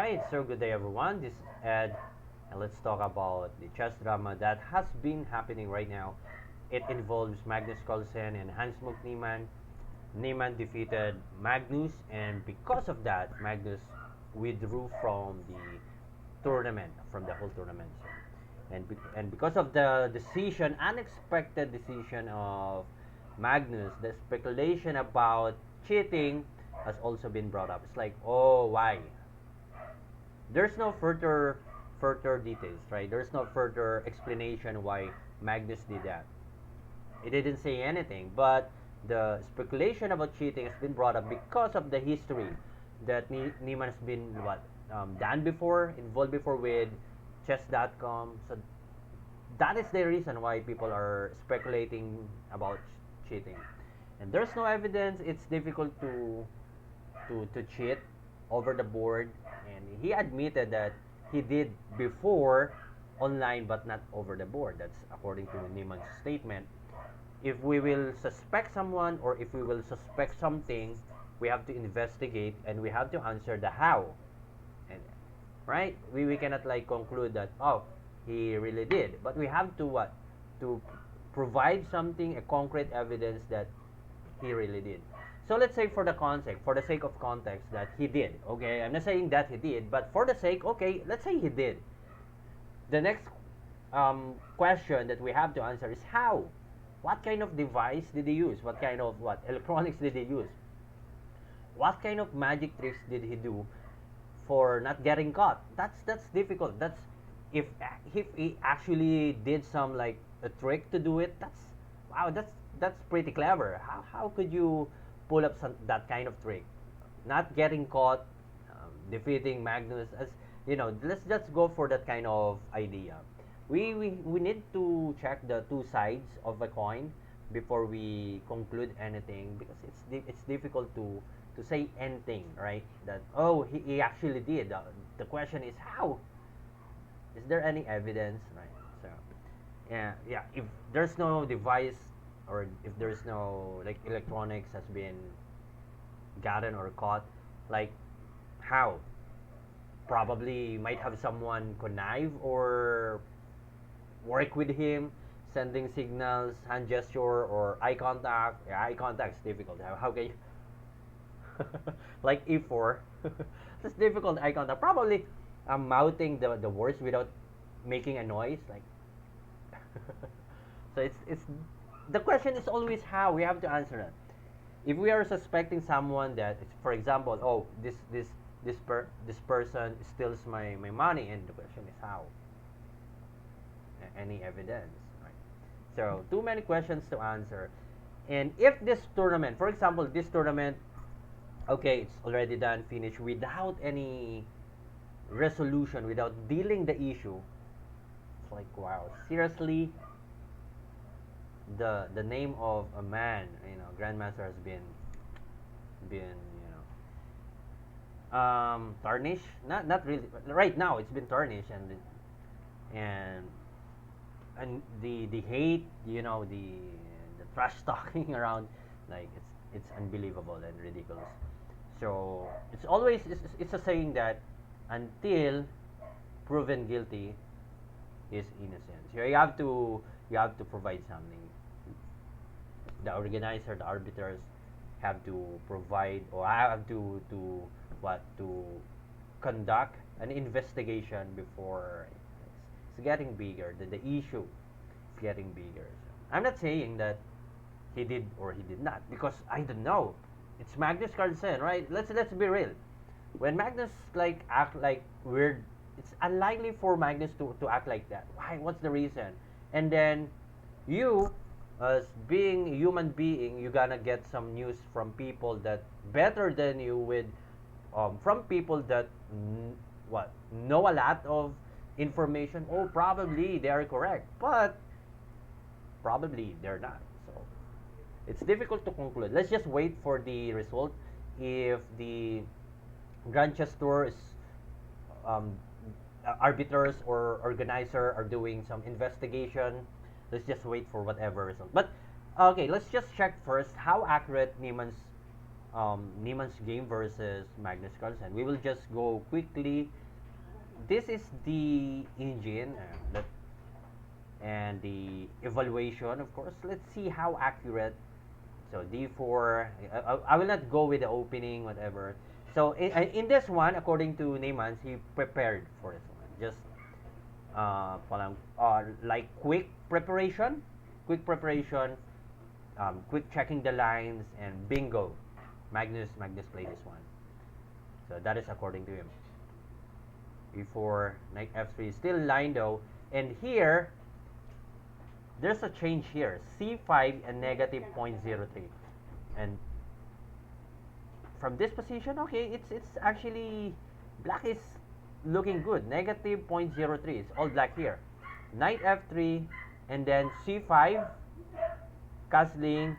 Alright, so good day everyone. This is Ed, and let's talk about the chess drama that has been happening right now. It involves Magnus Carlsen and Hans-Munk Niemann. Niemann defeated Magnus, and because of that, Magnus withdrew from the tournament, from the whole tournament. And because of the decision, unexpected decision of Magnus, the speculation about cheating has also been brought up. It's like, oh, why? There's no further details, right? There's no further explanation why Magnus did that. He didn't say anything, but the speculation about cheating has been brought up because of the history that Niemann has been done before, involved before with chess.com. So that is the reason why people are speculating about cheating. And there's no evidence. It's difficult to cheat over the board, and he admitted that he did before online but not over the board. That's according to Niemann's statement. If we will suspect someone or if we will suspect something, we have to investigate and we have to answer the how. And right? We cannot like conclude that oh he really did. But we have to what? To provide something, a concrete evidence that he really did. So let's say for the sake of context, that he did. Okay, I'm not saying that he did, but for the sake, okay, let's say he did. The next question that we have to answer is how. What kind of device did he use? What kind of what electronics did he use? What kind of magic tricks did he do for not getting caught? That's difficult. That's if he actually did some like a trick to do it. That's wow. That's pretty clever. How could you pull up that kind of trick? Not getting caught, defeating Magnus. As you know, let's just go for that kind of idea. We need to check the two sides of a coin before we conclude anything, because it's difficult to say anything, right? That oh he actually did. The question is how. Is there any evidence, right? So yeah. If there's no device or if there's no like electronics has been gotten or caught, like how? Probably might have someone connive or work with him, sending signals, hand gesture, or eye contact. Yeah, eye contact is difficult. How can you like E4? It's difficult eye contact. Probably mouthing the words without making a noise, like. So it's the question is always how. We have to answer that. If we are suspecting someone that, for example, oh this person steals my money, and the question is how. Any evidence, right? So too many questions to answer. And if this tournament, for example, this tournament, okay, it's already done, finished without any resolution, without dealing the issue, it's like wow, seriously, the name of a man, grandmaster has been tarnished. Not really. Right now, it's been tarnished, and the hate, the trash talking around, like it's unbelievable and ridiculous. So it's a saying that until proven guilty is innocent. So you have to provide something. The organizer, the arbiters have to provide, or have to conduct an investigation before it's getting bigger. The issue is getting bigger. So I'm not saying that he did or he did not, because I don't know. It's Magnus Carlsen, right? Let's be real. When Magnus like act like weird, it's unlikely for Magnus to act like that. Why? What's the reason? And then you, as being a human being, you gonna get some news from people that better than you, with from people that know a lot of information. Oh, probably they are correct, but probably they're not. So it's difficult to conclude. Let's just wait for the result. If the Grand Chess Tour is um, arbiters or organizer are doing some investigation, let's just wait for whatever result. But okay, let's just check first how accurate Niemann's Niemann's game versus Magnus Carlsen. We will just go quickly. This is the engine and the evaluation, of course. Let's see how accurate. So D4. I will not go with the opening, whatever. So in this one, according to Niemann, he prepared for this one. Just like quick preparation, quick checking the lines, and bingo. Magnus played this one. So that is according to him. Before knight f3 still line though, and here there's a change here. C5 and negative 0.03, and from this position, okay, it's actually black is looking good. Negative 0.03. It's all black here. Knight f3, and then c5, castling.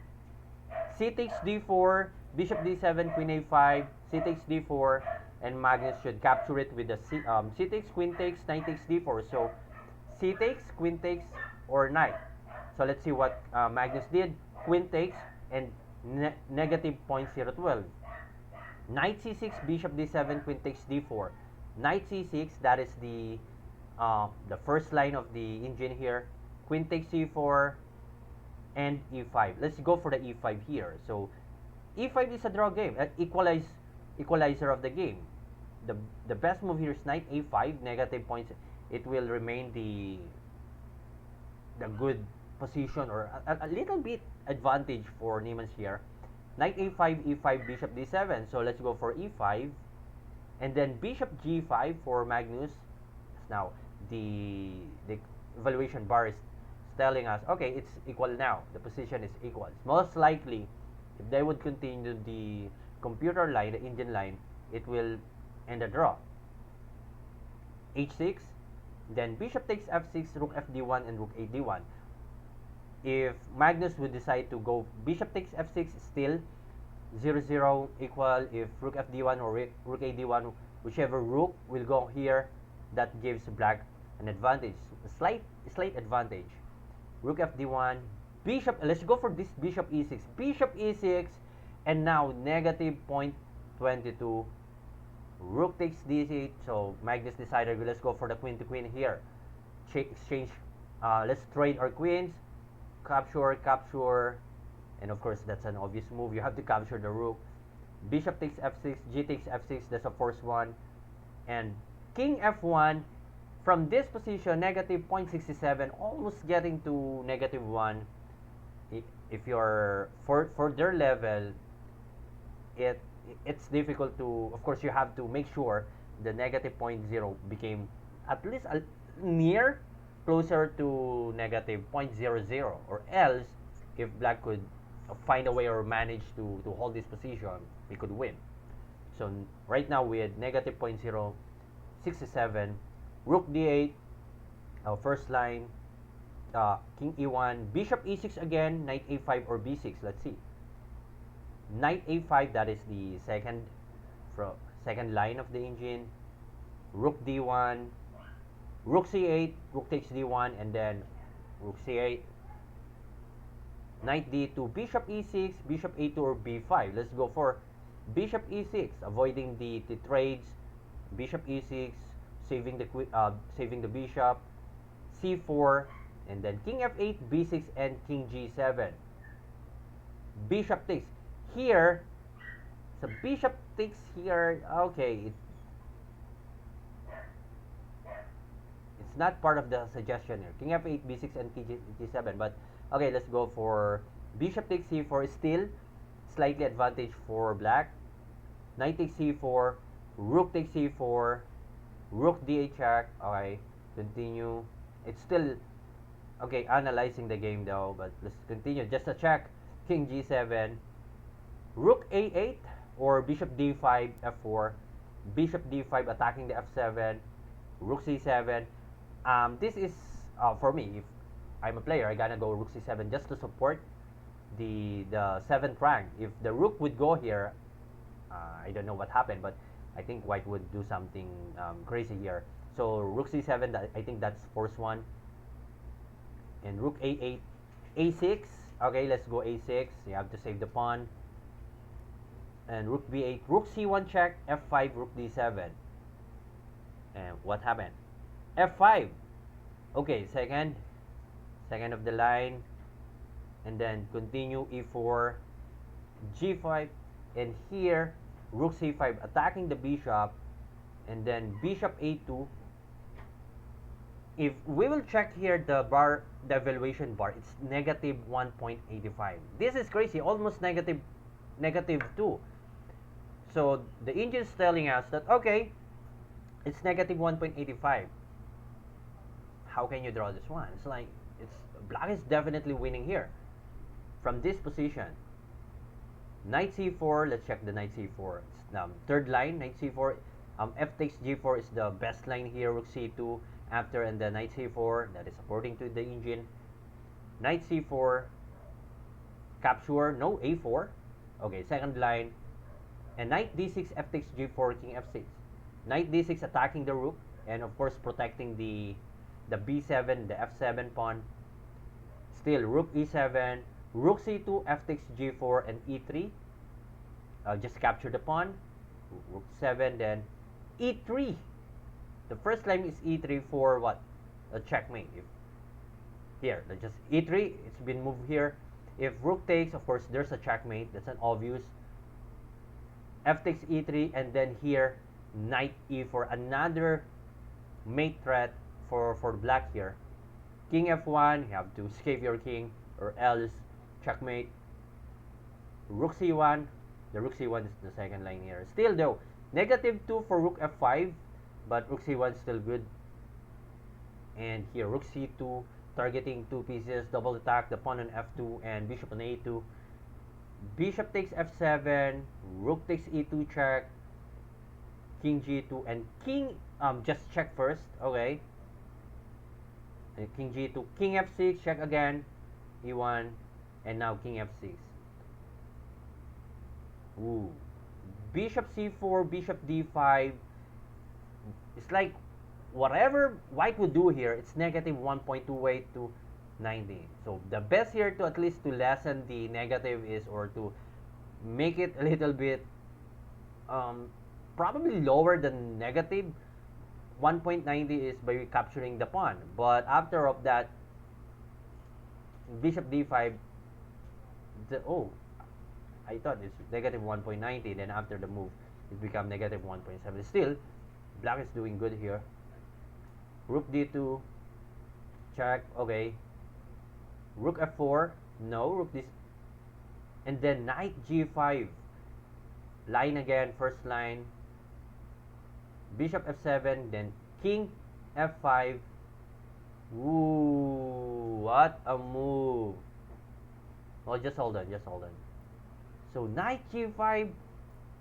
C takes d4, bishop d7, queen a5, c takes d4, and Magnus should capture it with the c takes, queen takes, knight takes d4. So c takes, queen takes, or knight. So let's see what Magnus did. Queen takes and negative 0.012. Knight c6, bishop d7, queen takes d4. Knight c6, that is the first line of the engine here. Queen takes c4 and e5. Let's go for the e5 here. So e5 is a draw game, equalizer of the game. The best move here is knight a5, negative points. It will remain the good position, or a little bit advantage for Niemann's here. Knight a5, e5, bishop d7. So let's go for e5, and then bishop g5 for Magnus. Now the evaluation bar is telling us, okay, it's equal now. The position is equal. Most likely, if they would continue the computer line, the engine line, it will end a draw. h6, then bishop takes f6, rook fd1, and rook ad1. If Magnus would decide to go bishop takes f6, still 0-0 equal. If rook fd1 or rook ad1, whichever rook will go here, that gives black an advantage, a slight advantage. Rook fd1, bishop. Let's go for this bishop e6. Bishop e6, and now negative 0.22. Rook takes d8. So Magnus decided, let's go for the queen to queen here. Exchange. Let's trade our queens. Capture, and of course that's an obvious move. You have to capture the rook. Bishop takes f6, g takes f6. That's the first one, and king f1. From this position, negative 0.67, almost getting to negative 1. If you're for their level, it's difficult to. Of course, you have to make sure the negative 0.0 became at least near closer to negative 0.00, or else if black could find a way or manage to hold this position, we could win. So right now we had negative 0.067. Rook d8, first line, king e1, bishop e6 again, knight a5 or b6. Let's see. Knight a5, that is the second line of the engine. Rook d1, rook c8, rook takes d1, and then rook c8. Knight d2, bishop e6, bishop a2 or b5. Let's go for bishop e6, avoiding the trades. Bishop e6, saving the bishop. c4, and then king f8, b6, and king g7. Bishop takes here. So bishop takes here. Okay, it's not part of the suggestion here. King f8, b6, and king g7. But okay, let's go for bishop takes c4. Still slightly advantage for black. Knight takes c4. Rook takes c4. Rook d8 check. Okay, continue. It's still okay. Analyzing the game though, but let's continue. Just a check. King g7. Rook a8 or bishop d5 f4. Bishop d5 attacking the f7. Rook c7. This is for me. If I'm a player, I gotta go rook c7 just to support the 7th rank. If the rook would go here, I don't know what happened, but I think white would do something crazy here. So rook c7, I think that's first one. And rook a8, a6. Okay, let's go a6. You have to save the pawn. and rook b8, rook c1 check, f5, rook d7. And what happened? f5. Okay, second of the line, and then continue e4, g5, and here rook c5 attacking the bishop, and then bishop a2. If we will check here the evaluation bar, it's negative 1.85. This is crazy, almost negative 2. So the engine is telling us that okay, it's negative 1.85. How can you draw this one? It's like black is definitely winning here from this position. Knight c4. Let's check the knight c4. It's third line, knight c4. F takes g4 is the best line here. Rook c2 after, and then knight c4. That is according to the engine. Knight c4. Capture. No, a4. Okay, second line. And knight d6. F takes g4. King f6. Knight d6 attacking the rook, and of course protecting the b7, the f7 pawn. Still rook e7. Rook c2, f takes g4, and e3. Just capture the pawn. Rook 7, then e3. The first line is e3 for what? A checkmate. If here, let's just e3. It's been moved here. If rook takes, of course, there's a checkmate. That's an obvious. F takes e3, and then here knight e4. Another mate threat for black here. King f1. You have to escape your king, or else checkmate. Rook c1. The rook c1 is the second line here. Still though, negative 2 for rook f5, but rook c1 is still good. And here rook c2, targeting two pieces, double attack the pawn on f2 and bishop on a2. Bishop takes f7, rook takes e2 check, king g2, and king just check first. Okay. And king g2, king f6, check again, e1, and now king f6. Ooh. Bishop c4, bishop d5. It's like whatever white would do here, it's negative 1.2 way to 90. So the best here to at least to lessen the negative is, or to make it a little bit probably lower than negative 1.90 is by capturing the pawn. But after of that, bishop d5, I thought it's negative 1.90, then after the move it become negative 1.7. Still black is doing good here. Rook d2 check. Okay, rook f4, no, rook this, and then knight g5, line again, first line, bishop f7, then king f5. Ooh, what a move. Oh, just hold on. So knight g5,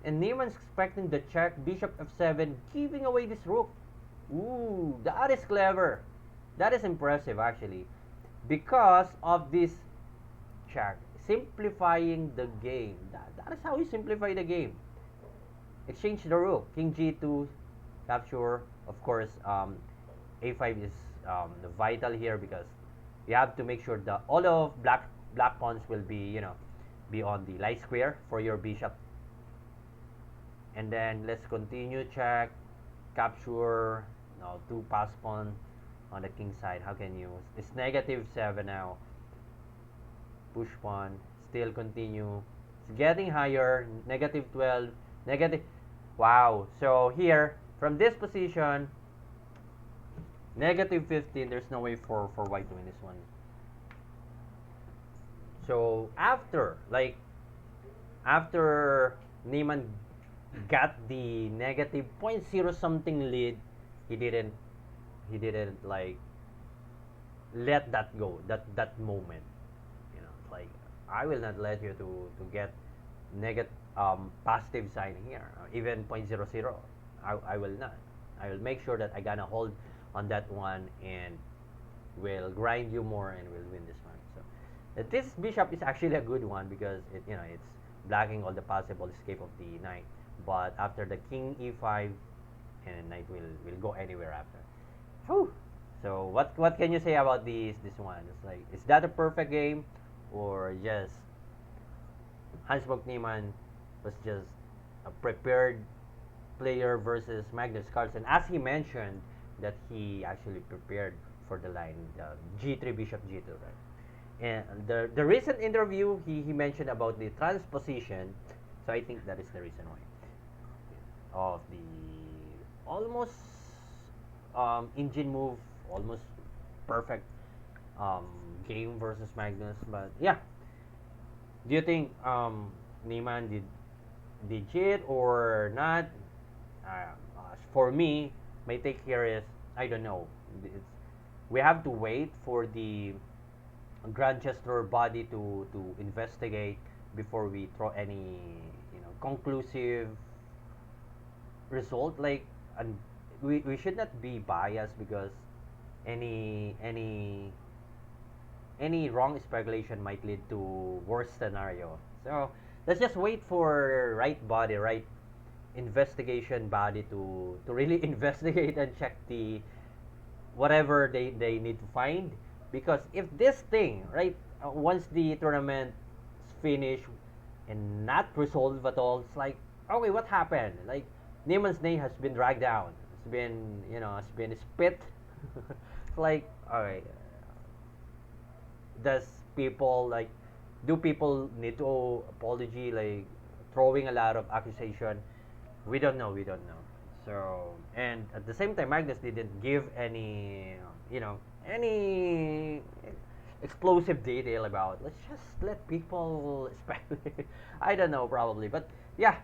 and Niemann's expecting the check, bishop f7, giving away this rook. Ooh, that is clever. That is impressive actually, because of this check, simplifying the game. That is how you simplify the game. Exchange the rook, king g2, capture. Of course, a5 is vital here, because you have to make sure that all of black pawns will be be on the light square for your bishop. And then let's continue, check, capture. Now two pass pawn on the king side. How can you? It's negative 7 now. Push pawn. Still continue. It's getting higher. Negative 12. Negative. Wow. So here, from this position, negative 15. There's no way for white to win this one. So after Niemann got the negative 0.0 something lead, he didn't like let that go, that moment. Like, I will not let you to get negative positive sign here, even 0.00. I will not. I will make sure that I gonna hold on that one, and will grind you more, and will win this one. So this bishop is actually a good one, because it's blocking all the possible escape of the knight. But after the king e5, and knight will go anywhere after. Whew. So what can you say about this one? It's like, is that a perfect game, or just Niemann was just a prepared player versus Magnus Carlsen. As he mentioned, that he actually prepared for the line, G3 Bishop G2, right? And the recent interview, he mentioned about the transposition, so I think that is the reason why of the almost engine move, almost perfect um, game versus Magnus. But yeah, do you think Niemann did cheat or not? For me, my take here is I don't know. It's, we have to wait for the Grandchester body to investigate before we throw any conclusive result. Like, and we should not be biased because any any wrong speculation might lead to worse scenario. So let's just wait for right body, right investigation body to really investigate and check the whatever they need to find. Because if this thing, right, once the tournament is finished and not resolved at all, it's like, okay, what happened? Like, Niemann's name has been dragged down. It's been, it's been spit. It's like, alright, does people like do people need to apology, like throwing a lot of accusation? We don't know. So, and at the same time, Magnus didn't give any any explosive detail about, let's just let people speculate. I don't know, probably, but yeah.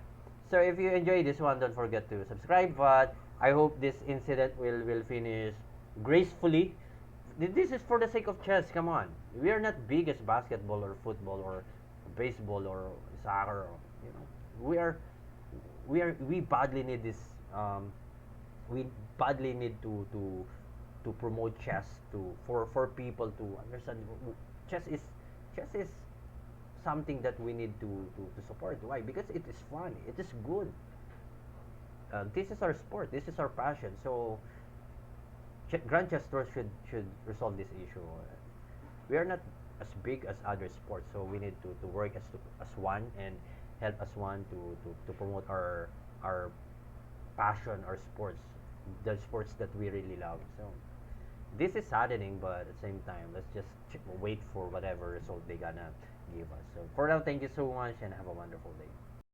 So if you enjoy this one, don't forget to subscribe. But I hope this incident will finish gracefully. This is for the sake of chess. Come on, we are not big as basketball or football or baseball or soccer. We are we badly need this. We badly need to promote chess for people to understand. Chess is chess is something that we need to support. Why? Because it is fun. It is good. This is our sport. This is our passion. So Grandchester should resolve this issue. We are not as big as other sports, so we need to work as one and help as one to promote our passion, our sports, the sports that we really love. So this is saddening, but at the same time, let's just wait for whatever result they gonna give us. So for now, thank you so much and have a wonderful day.